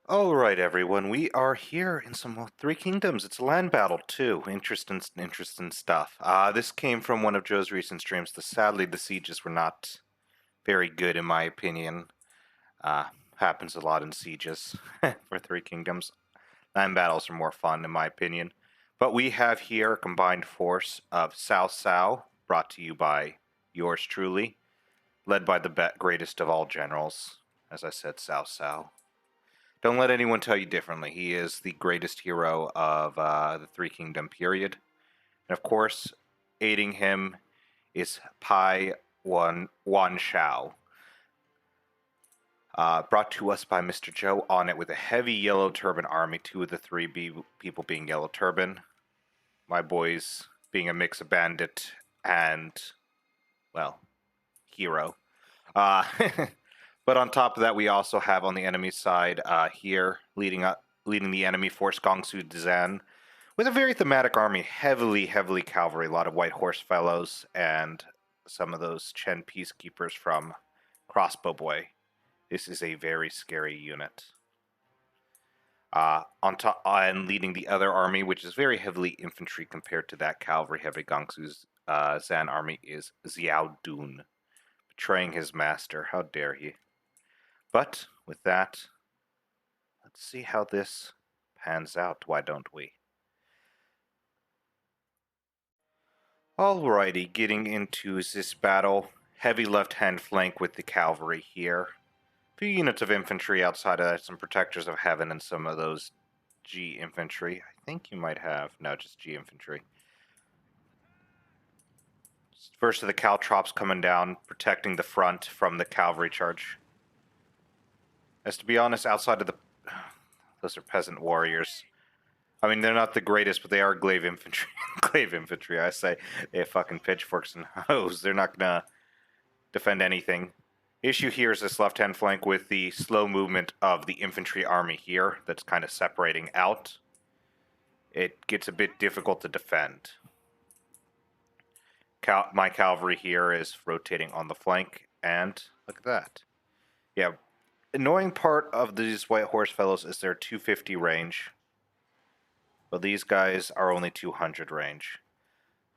Alright everyone, we are here in some Three Kingdoms. It's a land battle too. Interesting stuff. This came from one of Joe's recent streams. Sadly, the sieges were not very good in my opinion. Happens a lot in sieges for Three Kingdoms. Land battles are more fun in my opinion. But we have here a combined force of Cao Cao, brought to you by yours truly, led by the greatest of all generals. As I said, Cao Cao. Don't let anyone tell you differently. He is the greatest hero of the Three Kingdom period. And of course, aiding him is Pai Wan Shao. Brought to us by Mr. Joe on it with a heavy yellow turban army, two of the three people being yellow turban. My boys being a mix of bandit and, well, hero. But on top of that, we also have on the enemy side here, leading the enemy force Gongsu Dzan, with a very thematic army, heavily cavalry, a lot of white horse fellows, and some of those Chen peacekeepers from Crossbow Boy. This is a very scary unit. On top, and leading the other army, which is very heavily infantry compared to that cavalry heavy Gongsu Zan army, is Xiao Dun, betraying his master. How dare he? But with that, let's see how this pans out, why don't we? Alrighty, getting into this battle. Heavy left-hand flank with the cavalry here. A few units of infantry outside of that, some protectors of heaven and some of those G infantry. I think you might have, no, just G infantry. First of the caltrops coming down, protecting the front from the cavalry charge. As to be honest, outside of the... Those are peasant warriors. I mean, they're not the greatest, but they are glaive infantry. Glaive infantry, I say. They have fucking pitchforks and hoes. They're not gonna defend anything. The issue here is this left-hand flank with the slow movement of the infantry army here that's kind of separating out. It gets a bit difficult to defend. My cavalry here is rotating on the flank, and look at that. Yeah, annoying part of these white horse fellows is their 250 range. But these guys are only 200 range.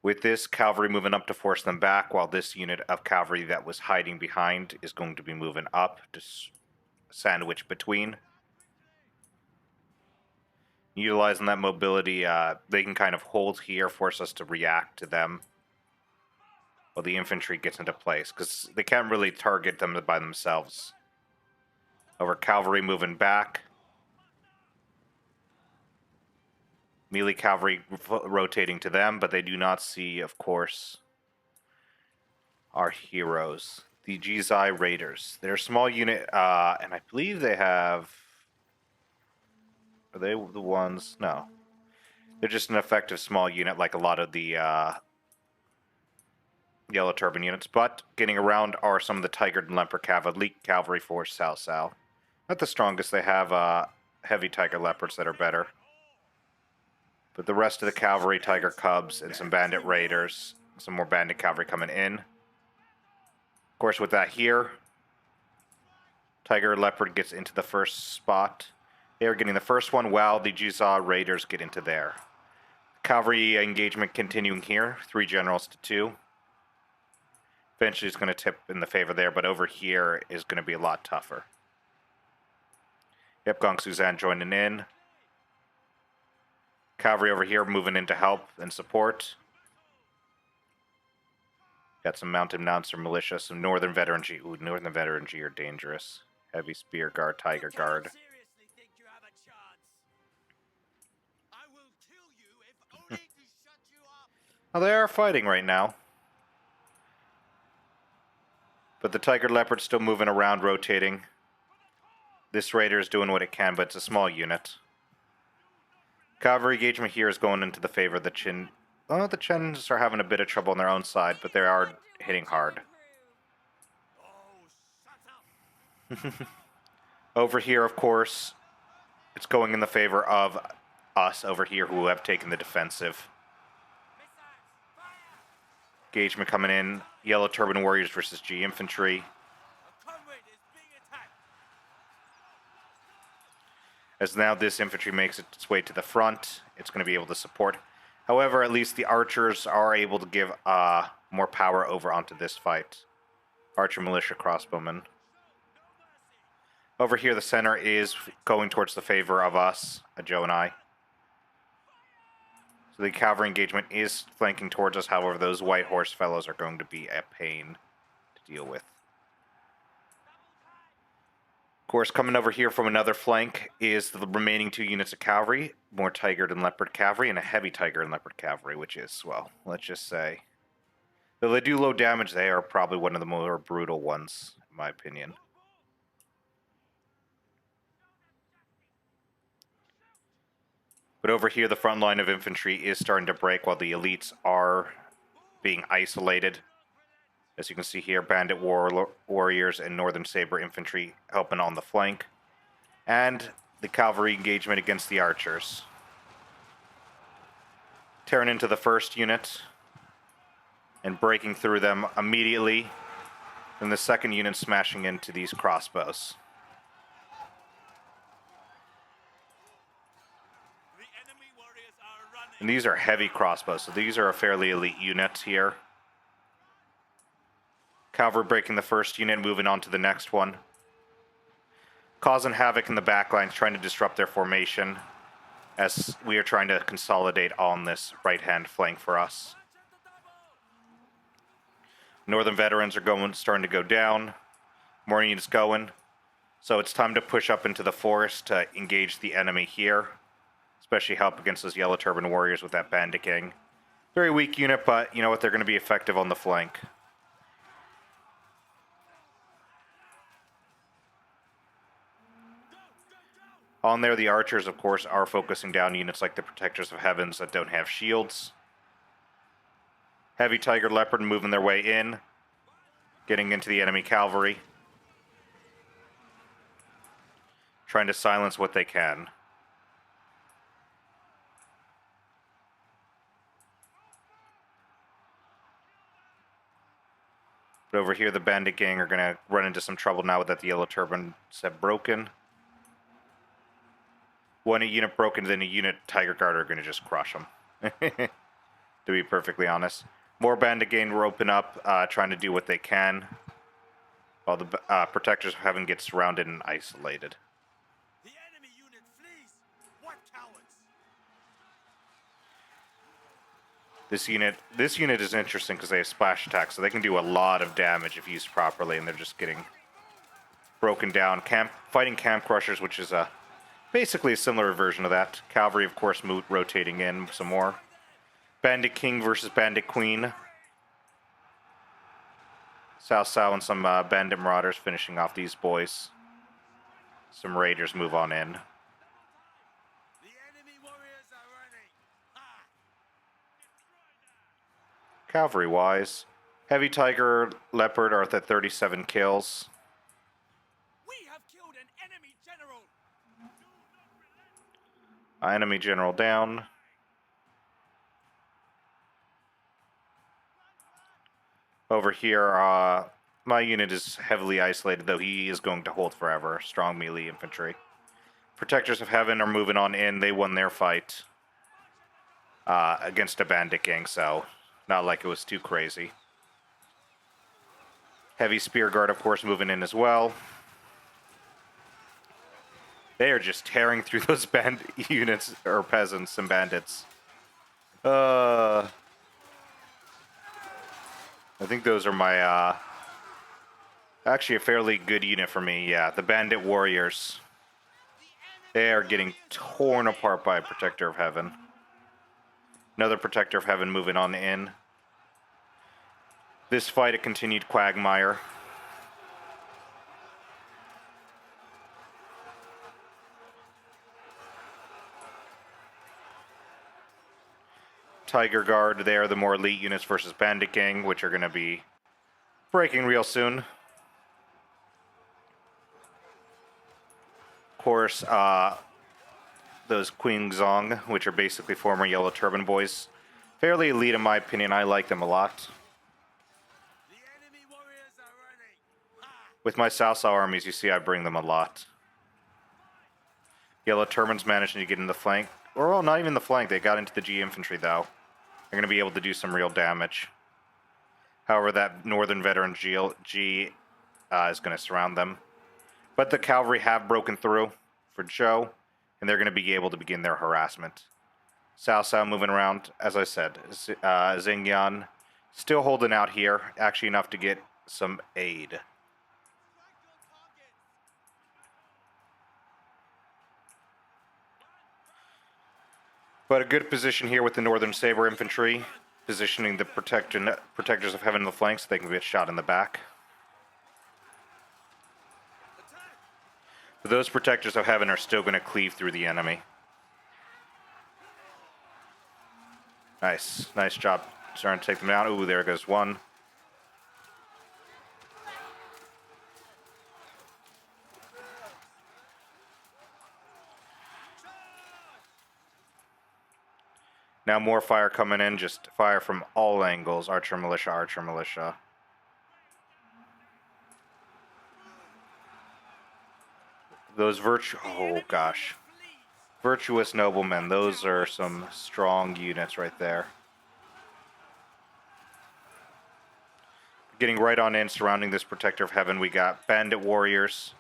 With this cavalry moving up to force them back, while this unit of cavalry that was hiding behind is going to be moving up to sandwich between. Utilizing that mobility, they can kind of hold here, force us to react to them while the infantry gets into place, because they can't really target them by themselves. Over cavalry moving back. Melee cavalry rotating to them, but they do not see, of course, our heroes, the Jizai Raiders. They're a small unit, and I believe they have... Are they the ones? No. They're just an effective small unit like a lot of the Yellow Turban units, but getting around are some of the Tiger and Leopard cavalry force Cao Cao. Not the strongest, they have heavy Tiger Leopards that are better. But the rest of the cavalry, Tiger Cubs, and some Bandit Raiders, some more Bandit cavalry coming in. Of course, with that here, Tiger Leopard gets into the first spot. They are getting the first one while the Jizai Raiders get into there. Cavalry engagement continuing here, 3 generals to 2. Eventually it's going to tip in the favor there, but over here is going to be a lot tougher. Yep, Gongsu Zan joining in. Cavalry over here moving in to help and support. Got some mounted mounts or militia, some Northern Veteran G. Ooh, Northern Veteran G are dangerous. Heavy Spear Guard, Tiger Guard. Well, they are fighting right now. But the Tiger Leopard's still moving around, rotating. This Raider is doing what it can, but it's a small unit. Cavalry engagement here is going into the favor of the Chin. Oh, the Chins are having a bit of trouble on their own side, but they are hitting hard. Over here, of course, it's going in the favor of us over here who have taken the defensive. Engagement coming in. Yellow Turban Warriors versus G Infantry. As now this infantry makes its way to the front, it's going to be able to support. However, at least the archers are able to give more power over onto this fight. Archer, militia, crossbowmen. Over here, the center is going towards the favor of us, Joe and I. So the cavalry engagement is flanking towards us. However, those white horse fellows are going to be a pain to deal with. Of course, coming over here from another flank is the remaining 2 units of cavalry, more tiger and leopard cavalry, and a heavy tiger and leopard cavalry, which is, well, let's just say, though they do low damage, they are probably one of the more brutal ones, in my opinion. But over here, the front line of infantry is starting to break while the elites are being isolated. As you can see here, bandit warriors and northern saber infantry helping on the flank. And the cavalry engagement against the archers. Tearing into the first unit and breaking through them immediately. And the second unit smashing into these crossbows. And these are heavy crossbows, so these are a fairly elite unit here. Cavalry breaking the first unit, moving on to the next one. Causing havoc in the back lines, trying to disrupt their formation as we are trying to consolidate on this right-hand flank for us. Northern veterans are starting to go down. More units going. So it's time to push up into the forest to engage the enemy here. Especially help against those yellow turban warriors with that bandit gang. Very weak unit, but you know what? They're going to be effective on the flank. On there, the archers, of course, are focusing down units like the Protectors of Heavens that don't have shields. Heavy Tiger Leopard moving their way in. Getting into the enemy cavalry. Trying to silence what they can. But over here, the bandit gang are going to run into some trouble now that the yellow turbans have broken. One unit broken, then a unit Tiger Guard are going to just crush them. To be perfectly honest. More bandit gang roping up, trying to do what they can. While the Protectors of Heaven get surrounded and isolated. The enemy unit flees! What cowards! This unit is interesting because they have splash attack, so they can do a lot of damage if used properly, and they're just getting broken down. Fighting camp crushers, which is basically a similar version of that. Cavalry, of course, rotating in some more. Bandit King versus Bandit Queen. Cao Cao and some bandit marauders finishing off these boys. Some raiders move on in. Cavalry-wise, Heavy Tiger Leopard are at 37 kills. We have killed an enemy general. Enemy general down. Over here, my unit is heavily isolated, though he is going to hold forever. Strong melee infantry. Protectors of Heaven are moving on in. They won their fight against a bandit gang, so not like it was too crazy. Heavy Spear Guard, of course, moving in as well. They are just tearing through those units, or peasants and bandits. I think those are my, actually a fairly good unit for me, yeah. The Bandit Warriors. They are getting torn apart by a Protector of Heaven. Another Protector of Heaven moving on in. This fight, a continued quagmire. Tiger Guard, they are the more elite units versus Bandit Gang, which are going to be breaking real soon. Of course, those Queen Zong, which are basically former Yellow Turban boys. Fairly elite in my opinion, I like them a lot. The enemy warriors are running. With my Cao Cao armies, you see I bring them a lot. Yellow Turbans managing to get in the flank. Or, well, not even the flank. They got into the G infantry, though. They're going to be able to do some real damage. However, that Northern Veteran G is going to surround them. But the cavalry have broken through for Zhou, and they're going to be able to begin their harassment. Cao Cao moving around, as I said. Xingyan still holding out here, actually enough to get some aid. But a good position here with the Northern Saber Infantry, positioning the Protectors of Heaven in the flanks so they can get shot in the back. But those Protectors of Heaven are still going to cleave through the enemy. Nice. Nice job. Starting to take them down. Ooh, there goes one. Now more fire coming in. Just fire from all angles. Archer militia, archer militia. Those oh gosh. Virtuous noblemen. Those are some strong units right there. Getting right on in, surrounding this Protector of Heaven. We got bandit warriors.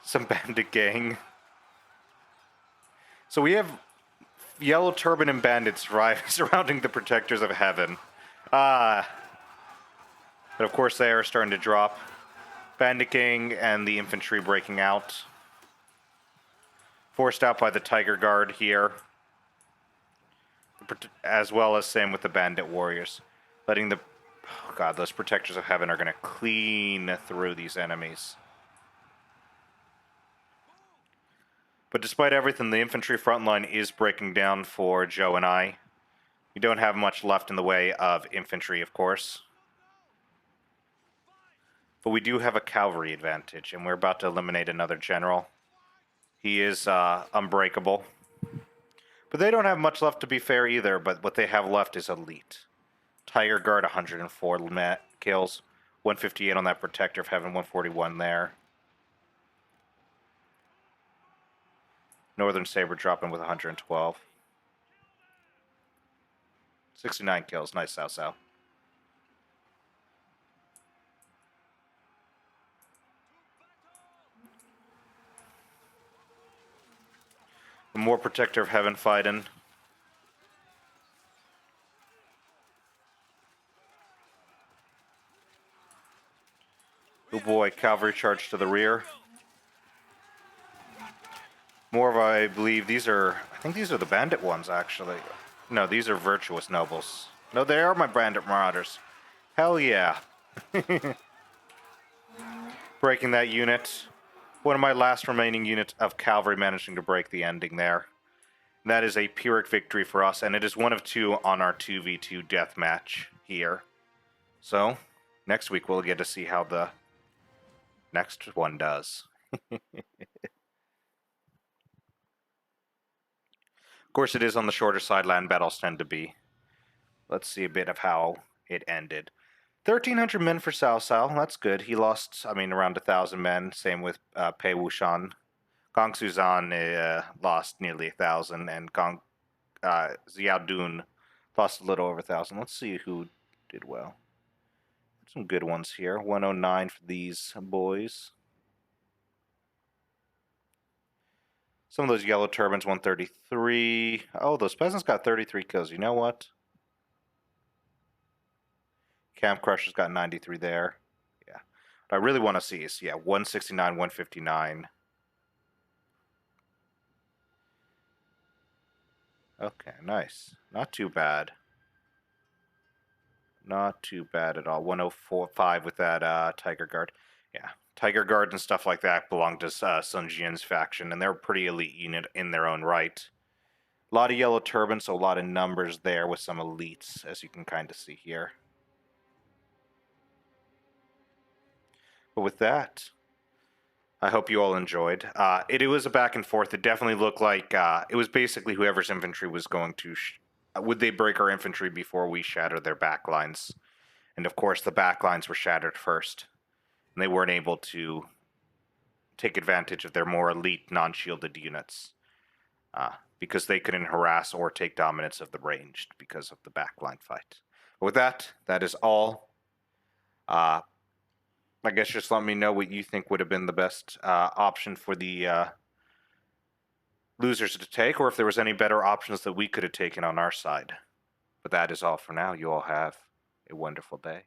Some bandit gang. So we have Yellow Turban and bandits surrounding the Protectors of Heaven. But of course they are starting to drop. Bandit gang and the infantry breaking out. Forced out by the Tiger Guard here. As well as same with the bandit warriors. Letting the... Oh god, those Protectors of Heaven are going to clean through these enemies. But despite everything, the infantry front line is breaking down for Zhou and I. We don't have much left in the way of infantry, of course. But we do have a cavalry advantage, and we're about to eliminate another general. He is unbreakable. But they don't have much left, to be fair, either, but what they have left is elite. Tiger Guard, 104 kills. 158 on that Protector of Heaven, 141 there. Northern Saber dropping with 112. 69 kills. Nice, Cao Cao. More Protector of Heaven fighting. Oh boy, cavalry charge to the rear. More of, I believe, I think these are the bandit ones, actually. No, these are virtuous nobles. No, they are my bandit marauders. Hell yeah. Breaking that unit. One of my last remaining units of cavalry managing to break the ending there. That is a Pyrrhic victory for us, and it is one of two on our 2v2 death match here. So, next week we'll get to see how the next one does. Of course, it is on the shorter side, land battles tend to be. Let's see a bit of how it ended. 1,300 men for Cao Cao, that's good. He lost, around 1,000 men. Same with Pei Wuxian. Gong Suzan lost nearly 1,000, and Xiao Dun lost a little over 1,000. Let's see who did well. Some good ones here. 109 for these boys. Some of those Yellow Turbans, 133. Oh, those peasants got 33 kills. You know what? Camp Crusher's got 93 there. Yeah. What I really want to see is, 169, 159. Okay, nice. Not too bad. Not too bad at all. 104.5 with that Tiger Guard. Yeah. Tiger Guard and stuff like that belong to Sun Jian's faction, and they're a pretty elite unit in their own right. A lot of Yellow Turbans, so a lot of numbers there with some elites, as you can kind of see here. But with that, I hope you all enjoyed. It was a back and forth. It definitely looked like it was basically whoever's infantry was going to... would they break our infantry before we shatter their backlines? And of course, the backlines were shattered first. And they weren't able to take advantage of their more elite non-shielded units. Because they couldn't harass or take dominance of the ranged because of the backline fight. But with that, that is all. I guess just let me know what you think would have been the best option for the losers to take, or if there was any better options that we could have taken on our side. But that is all for now. You all have a wonderful day.